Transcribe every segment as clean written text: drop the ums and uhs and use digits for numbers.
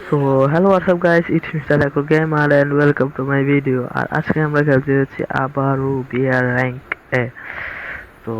So hello WhatsApp guys, it's mister Eco Gamer and welcome to my video. আর আজকে আমরা খেলতে যাচ্ছি আবারও বিআর র্যাঙ্ক এ। তো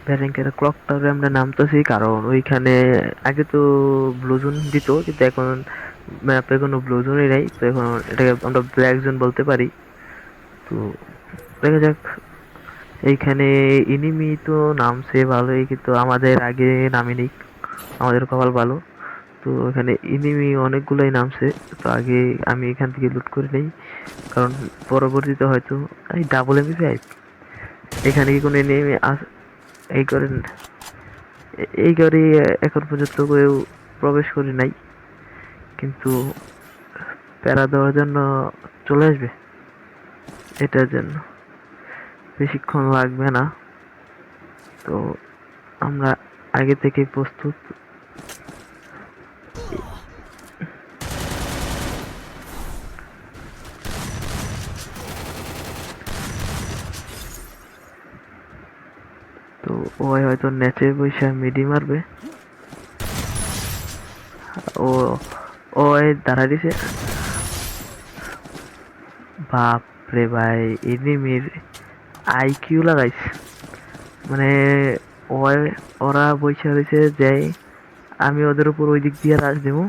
বিআর র্যাঙ্কের ক্লক টাওয়ারে আমরা নামতেছি, কারণ ওইখানে আগে তো ব্লু জোন দিত, কিন্তু এখন ম্যাপে কোনো ব্লু জোনই নেই। তো এখন এটাকে আমরা ব্ল্যাক জোন বলতে পারি। তো দেখা যাক। এইখানে এনিমি তো নামছে ভালোই, কিন্তু আমাদের আগে নামেনি, আমাদের কপাল ভালো। তো এখানে এনিমি অনেকগুলোই নামছে। তো আগে আমি এখান থেকে লুট করে নেই, কারণ পরবর্তীতে হয়তো এই ডাবল এমপি 5 এখানে কি কোনো এনিমি এই করেন। এই গাড়ি এখন পর্যন্ত কেউ প্রবেশ করে নাই, কিন্তু প্যারা দেওয়ার জন্য চলে আসবে। এটার জন্য বেশিক্ষণ লাগবে না। তো আমরা আগে থেকে প্রস্তুত। তো ওই হয়তো নেচে বৈশা মিডি মারবে। ও ওই দাঁড়া দিছে। বাপ রে ভাই, এনিমির আইকিউ লাগাইছে। মানে ওই ওরা বৈশা রয়েছে যে আমি ওদের উপর ওই দিক দিয়ে রাশ দেবো,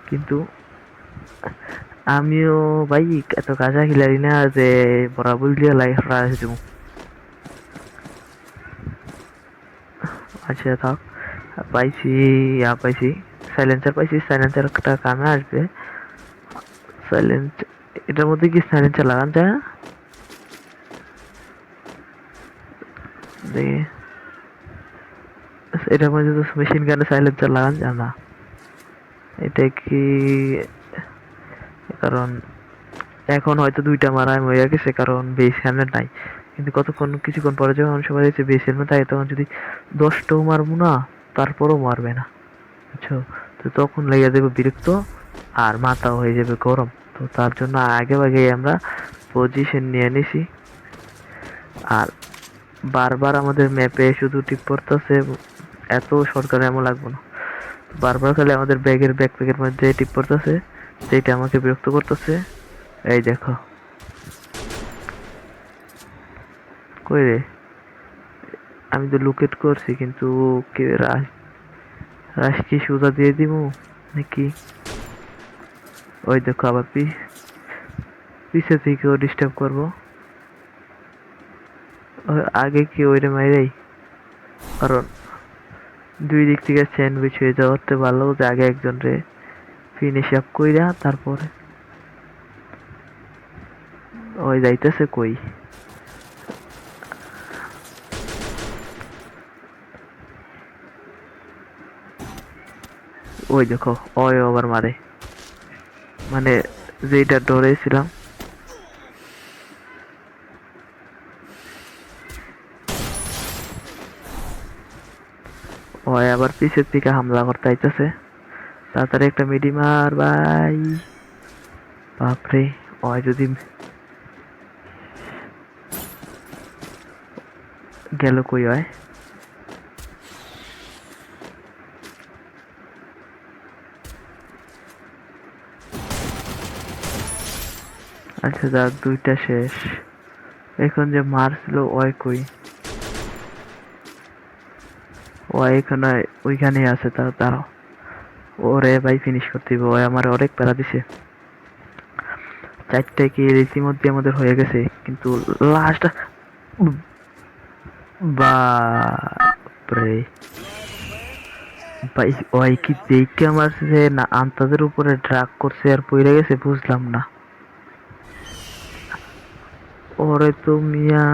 কিন্তু আমিও ভাই এত কাঁচা খিলাড়ি না যে বরাবর দিয়ে রাশ দেবো। আচ্ছা থাক, পাইছি, পাইছি সাইলেন্সার, পাইছি সাইলেন্সার একটা কামে আসবে। সাইলেন্স, এটার মধ্যে কি সাইলেন্সার লাগান যায় না দেখি? এটার মধ্যে তো মেশিন গানে সাইলেন্সার লাগান যায় না। এটা কি কারণ এখন হয়তো দুইটা মারায় মরে গেছে, কারণ বেস হেলমেট নাই। কিন্তু কিছুক্ষণ পরে যখন সবাই হচ্ছে বেস হেলমেট থাকে, তখন যদি 10টাও মারবো না, তারপরও মারবে না, বুঝছো? তো তখন লেগে যাবে বিরক্ত, আর মাথাও হয়ে যাবে গরম। তো তার জন্য আগে ভাগে আমরা পজিশন নিয়ে নিছি। আর বারবার আমাদের ম্যাপে শুধু টিক পড়তেছে, এত সরকার এমন লাগবে না। বারবার খালি আমাদের ব্যাকপ্যাকের মধ্যে টিপ পড়তেছে, যেটা আমাকে বিরক্ত করতেছে। এই দেখো, কই রে? আমি তো লোকেট করছি, কিন্তু কে রাশ, রাশ কি সোজা দিয়ে দিব নাকি? ওই দেখো আবার পিছে থেকেও ডিস্টার্ব করবো। আগে কি ওইরে মাইরাই, কারণ দুই দিক থেকে স্যান্ডউইচ হয়ে যাওয়াতে ভালো যে আগে একজন রে ফিনিশ আপ কইরা তারপরে। ওই যাইতেছে কই? ওই দেখো, ওই আবার মারে, মানে যেটা ডরেছিলাম। ওই আবার পিছের দিকে হামলা করতে আইতেছে। তাড়াতাড়ি একটা মিডি মার ভাই। বাপরে, ওই যদি গেল কই হয়? আচ্ছা যাক, দুইটা শেষ। এখন যে মারছিল ওই কই? ও এখানে, ওইখানেই আছে। তার দাঁড়াও, ওরে ভাই ফিনিশ করতে হবে। ও আমার অনেক প্যারা দিছে। 4টা কিল ইতিমধ্যে আমাদের হয়ে গেছে, কিন্তু লাস্ট, বাপরে ভাই, ওই কি দেখে আমার যে না আন্তাজের উপরে ড্রাগ করছে আর পইরা গেছে, বুঝলাম না। ওরে তো মিয়া,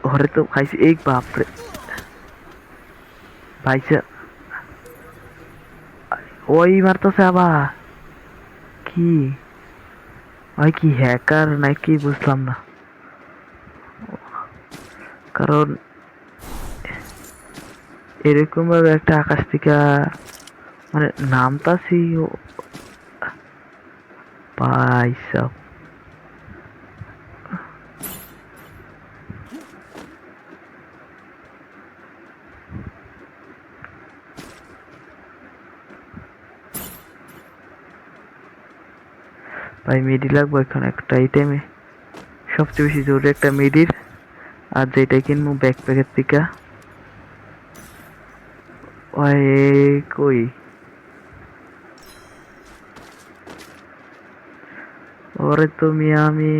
ওরে তো খাইছি এই, বাপরে ভাইসা। ওই মারতেছে আবার কি? ওই কি হ্যাকার নাকি বুঝলাম না, কারণ এরকম ভাবে একটা আকাশ থেকে মানে নামতাছি পাইসা। ভাই মিডি লাগবে এখানে একটা আইটেমে, সবচেয়ে বেশি জরুরি একটা মিডির। আর যেটা কিনবো ব্যাকপ্যাকের থেকে। ওই কই ওরে তো মিয়া আমি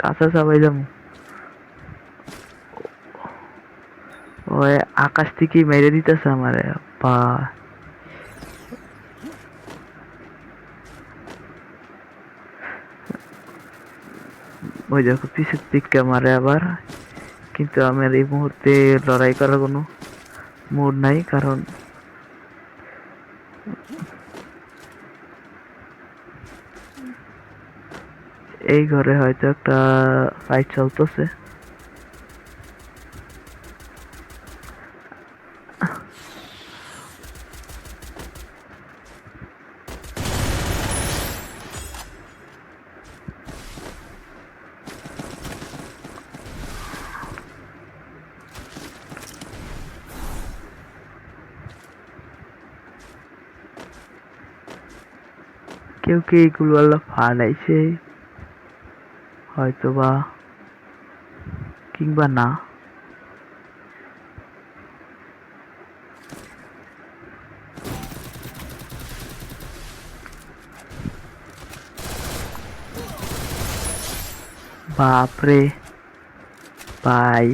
কাঁচা চাবাই যাবো। ওই আকাশ থেকেই মেরে দিতেছে আমারে বা। ওই দেখো পিছের দিকে মারে আবার, কিন্তু আমার এই মুহূর্তে লড়াই করার কোনো মুড নাই, কারণ এই ঘরে হয়তো একটা ফাইট চলতেছে। কেউ কি এইগুলো আল্লাহ ফালাইছে হয়তো বা, কিংবা না। বাপরে ভাই,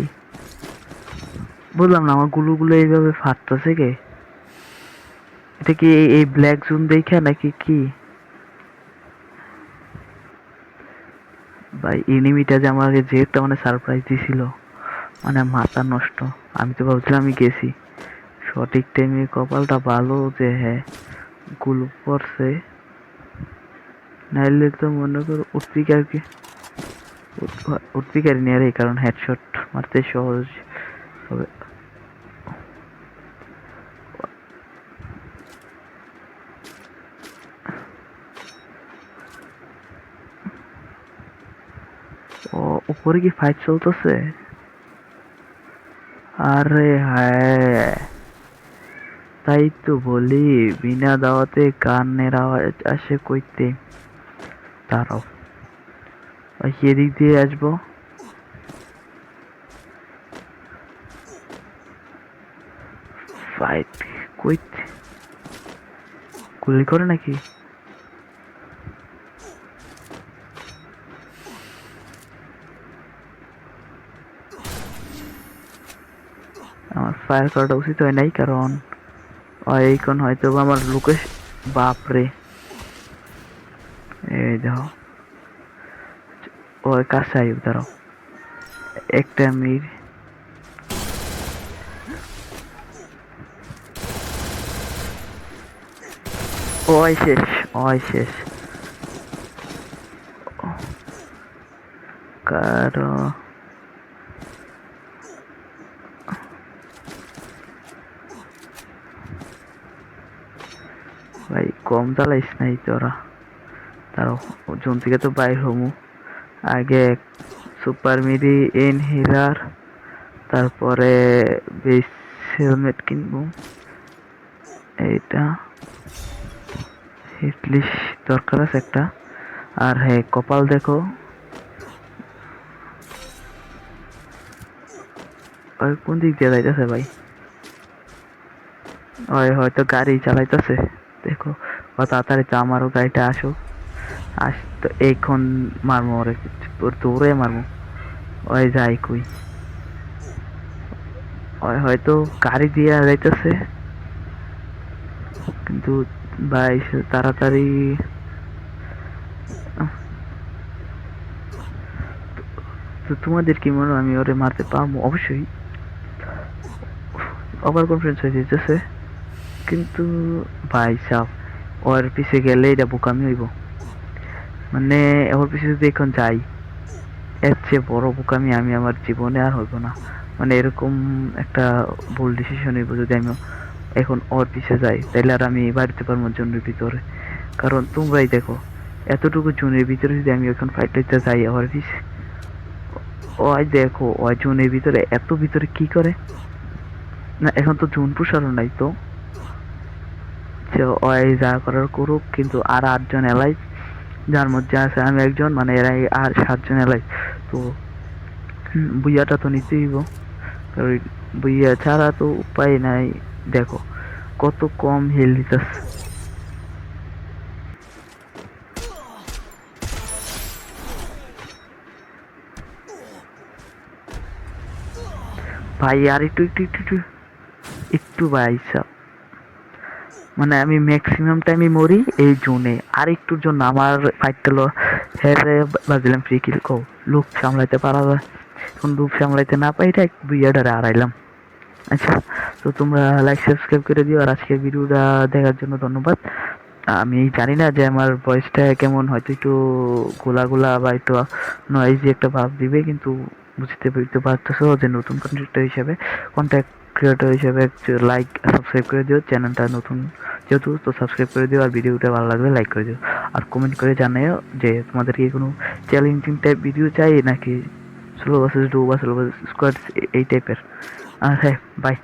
বললাম না আমার গুলো এইভাবে ফাটতেছে কে? এটা কি এই ব্ল্যাক জোন দেখে নাকি কি? ভাই এনিমিটা যে আমাকে যে একটা মানে সারপ্রাইজ দিছিল, মানে মাথা নষ্ট। আমি তো ভাবছিলাম আমি গেছি সঠিক টাইমে, কপালটা ভালো যে হ্যাঁ গুলো পড়ছে, নাইলে তো মনে করো উঠপিকার কি উঠপিকারি নিয়ে রে, কারণ হেডশট মারতে সহজ হবে। ও উপরে কি ফাইট চলতেছে? আরে হ্যাঁ, তাই তো বলি বিনা দাওয়াতে গানের আওয়াজ আসে কইতে। দাঁড়াও ভাই, এদিক দিয়ে আসবো। ফাইট কইতে গুলি করে নাকি? আমার ফায়ার করাটা উচিত হয় নাই, কারণ এইখন হয়তো বা আমার লোকেশ। বাপরে, এই দেখো ওই কাছে আইব, দাঁড়াও একটা মির। ওই শেষ, ওই শেষ। কারণ ভাই কম চালাইস নাই তোরা। দাঁড়াও জোন থেকে তো বাইর হমু, আগে সুপার মিডি ইনহেলার, তারপরে বেস হেলমেট কিনবো। এইটা হিটলিশ দরকার আছে একটা। আর হ্যাঁ কপাল দেখো, ওই কোন দিক দিয়ে যাইতেছে ভাই? ওই হয়তো গাড়ি চালাইতেছে, দেখো ও তাড়াতাড়ি তো আমারও গাড়িটা আসো। আস তো এইখন মারমু ওরে, ওর দৌড়ে মারমু। ওই যাই কই, ওই হয়তো গাড়ি দিয়ে যাইতেছে, কিন্তু ভাই তাড়াতাড়ি। তো তোমাদের কি মনে হয় আমি ওরে মারতে পারবো? অবশ্যই ওভার কনফিডেন্স হয়ে যেতেছে, কিন্তু ভাই সাব ওর পিছে গেলে এটা বোকামি হইব। মানে ওর পিছে যদি এখন যাই, এর চেয়ে বড় বোকামি আমি আমার জীবনে আর হইব না। মানে এরকম একটা ভুল ডিসিশন হইব যদি আমি এখন ওর পিছে যাই, তাইলে আর আমি বাড়িতে পারবো জনের ভিতরে। কারণ তোমরাই দেখো, এতটুকু জনের ভিতরে যদি আমি এখন ফাইট লইতে যাই ওর পিছে, ওই দেখো ওই জনের ভিতরে এত ভিতরে কি করে না, এখন তো জুন পুষারও নাই তো, যে ওই যা করার করুক, কিন্তু আর 8 জন এলাই যার মধ্যে আছে আমি একজন, মানে এরাই আর 7 জন এলাই। তো বুইয়াটা তো নিতেই হইব, কারণ বুইয়া ছাড়া তো উপায় নাই। দেখো কত কম হেল দিতেছে। ভাই আর একটু একটু একটু একটু একটু ভাই সাব, মানে আমি ম্যাক্সিমাম টাইমই মরি এই জোনে। আর একটুর জন্য আমার ফাইটটা হেরে বাজিলাম ফ্রি কিল। কো লুক সামলাইতে পারা যায়, এখন লুক সামলাইতে না পাইটা বুইয়াডারে হারাইলাম। আচ্ছা, তো তোমরা লাইক সাবস্ক্রাইব করে দিও, আর আজকের ভিডিওটা দেখার জন্য ধন্যবাদ। আমি জানি না যে আমার ভয়েসটা কেমন, হয়তো একটু গোলা গোলা বা একটু নয়েজি একটা ভাব দিবে, কিন্তু বুঝতে পারতেছো যে নতুন কন্টেন্ট ক্রিয়েটর হিসেবে লাইক সাবস্ক্রাইব করে দিও, চ্যানেলটা নতুন যেহেতু, তো সাবস্ক্রাইব করে দিও, আর ভিডিওটা ভালো লাগলে লাইক করে দিও, আর কমেন্ট করে জানাও যে তোমাদের কি কোনো চ্যালেঞ্জিং টাইপ ভিডিও চাই নাকি সোলো ভার্সেস ডু বা সোলো ভার্সেস স্কোয়াড এই টাইপের। আর হ্যাঁ, বাই।